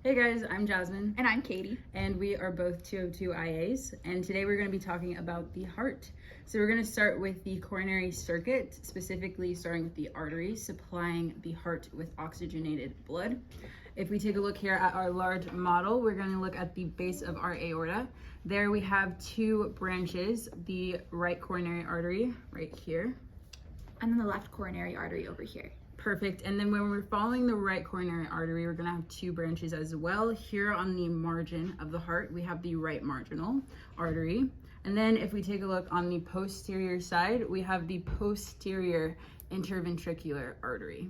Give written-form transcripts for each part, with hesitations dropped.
Hey guys, I'm Jasmine. And I'm Katie. And we are both 202 IAs. And today we're going to be talking about the heart. So we're going to start with the coronary circuit, specifically starting with the arteries supplying the heart with oxygenated blood. If we take a look here at our large model, we're going to look at the base of our aorta. There we have two branches, the right coronary artery right here. And then the left coronary artery over here. Perfect. And then when we're following the right coronary artery, we're going to have two branches as well. Here on the margin of the heart, we have the right marginal artery. And then if we take a look on the posterior side, we have the posterior interventricular artery.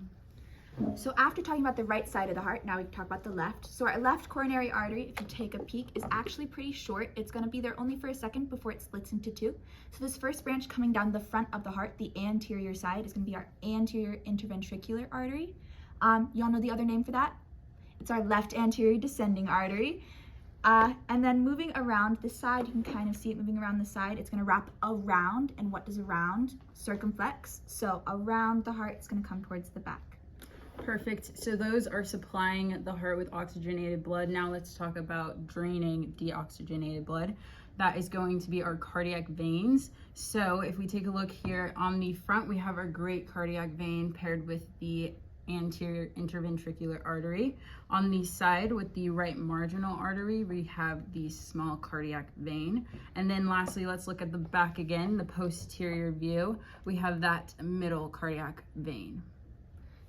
So after talking about the right side of the heart, now we can talk about the left. So our left coronary artery, if you take a peek, is actually pretty short. It's going to be there only for a second before it splits into two. So this first branch coming down the front of the heart, the anterior side, is going to be our anterior interventricular artery. Y'all know the other name for that? It's our left anterior descending artery. And then moving around the side, you can kind of see it moving around the side. It's going to wrap around. And what does around? Circumflex. So around the heart, it's going to come towards the back. Perfect. So those are supplying the heart with oxygenated blood. Now let's talk about draining deoxygenated blood. That is going to be our cardiac veins. So if we take a look here on the front, we have our great cardiac vein paired with the anterior interventricular artery. On the side with the right marginal artery, we have the small cardiac vein. And then lastly, let's look at the back again, the posterior view. We have that middle cardiac vein.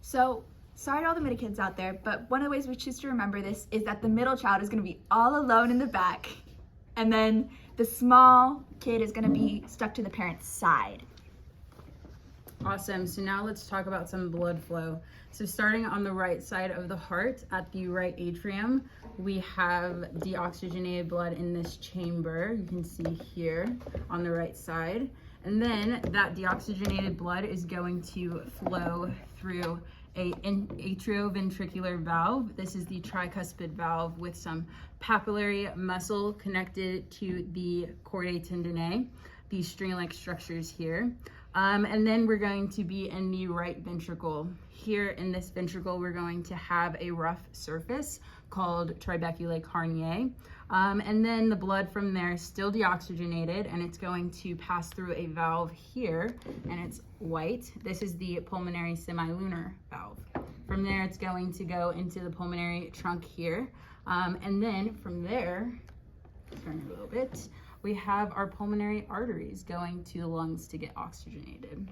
So sorry to all the middle kids out there, but one of the ways we choose to remember this is that the middle child is going to be all alone in the back, and then the small kid is going to be stuck to the parent's side. Awesome. So now let's talk about some blood flow. So starting on the right side of the heart at the right atrium, we have deoxygenated blood in this chamber. You can see here on the right side. And then that deoxygenated blood is going to flow through an atrioventricular valve. This is the tricuspid valve with some papillary muscle connected to the chordae tendineae, these string-like structures here. And then we're going to be in the right ventricle. Here in this ventricle, we're going to have a rough surface called trabeculae carneae. And then the blood from there is still deoxygenated, and it's going to pass through a valve here, and it's white. This is the pulmonary semilunar valve. From there, it's going to go into the pulmonary trunk here. And then from there, turn it a little bit, we have our pulmonary arteries going to the lungs to get oxygenated.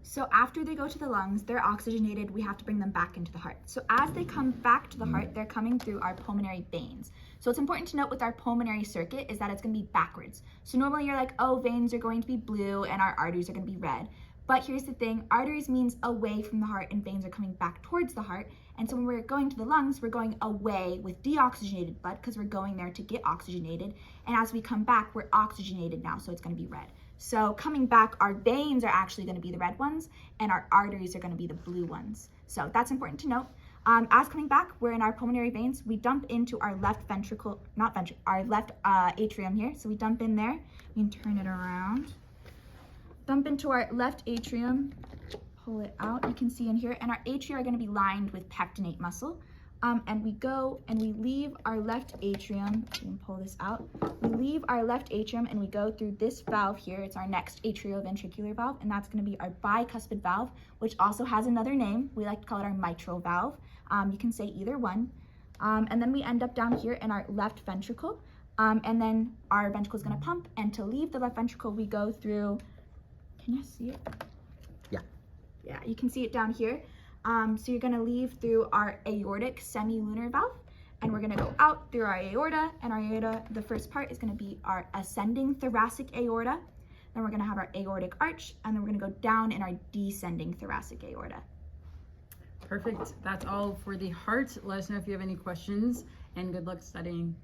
So after they go to the lungs, they're oxygenated, we have to bring them back into the heart. So as they come back to the heart, they're coming through our pulmonary veins. So it's important to note with our pulmonary circuit is that it's going to be backwards. So normally you're like, oh, veins are going to be blue and our arteries are going to be red. But here's the thing, arteries means away from the heart and veins are coming back towards the heart. And so when we're going to the lungs, we're going away with deoxygenated blood because we're going there to get oxygenated. And as we come back, we're oxygenated now, so it's going to be red. So coming back, our veins are actually going to be the red ones and our arteries are going to be the blue ones. So that's important to note. As coming back, we're in our pulmonary veins. We dump into our left ventricle, our left atrium here. So we dump in there. We can turn it around. Dump into our left atrium, pull it out, you can see in here, and our atria are going to be lined with pectinate muscle. And we go and we leave our left atrium, you can pull this out, we leave our left atrium and we go through this valve here, it's our next atrioventricular valve, and that's going to be our bicuspid valve, which also has another name, we like to call it our mitral valve. You can say either one. And then we end up down here in our left ventricle, and then our ventricle is going to pump, and to leave the left ventricle we go through. Can you see it? Yeah, you can see it down here. So you're going to leave through our aortic semilunar valve, and we're going to go out through our aorta, and our aorta, the first part is going to be our ascending thoracic aorta. Then we're going to have our aortic arch, and then we're going to go down in our descending thoracic aorta. Perfect. That's all for the heart. Let us know if you have any questions, and good luck studying.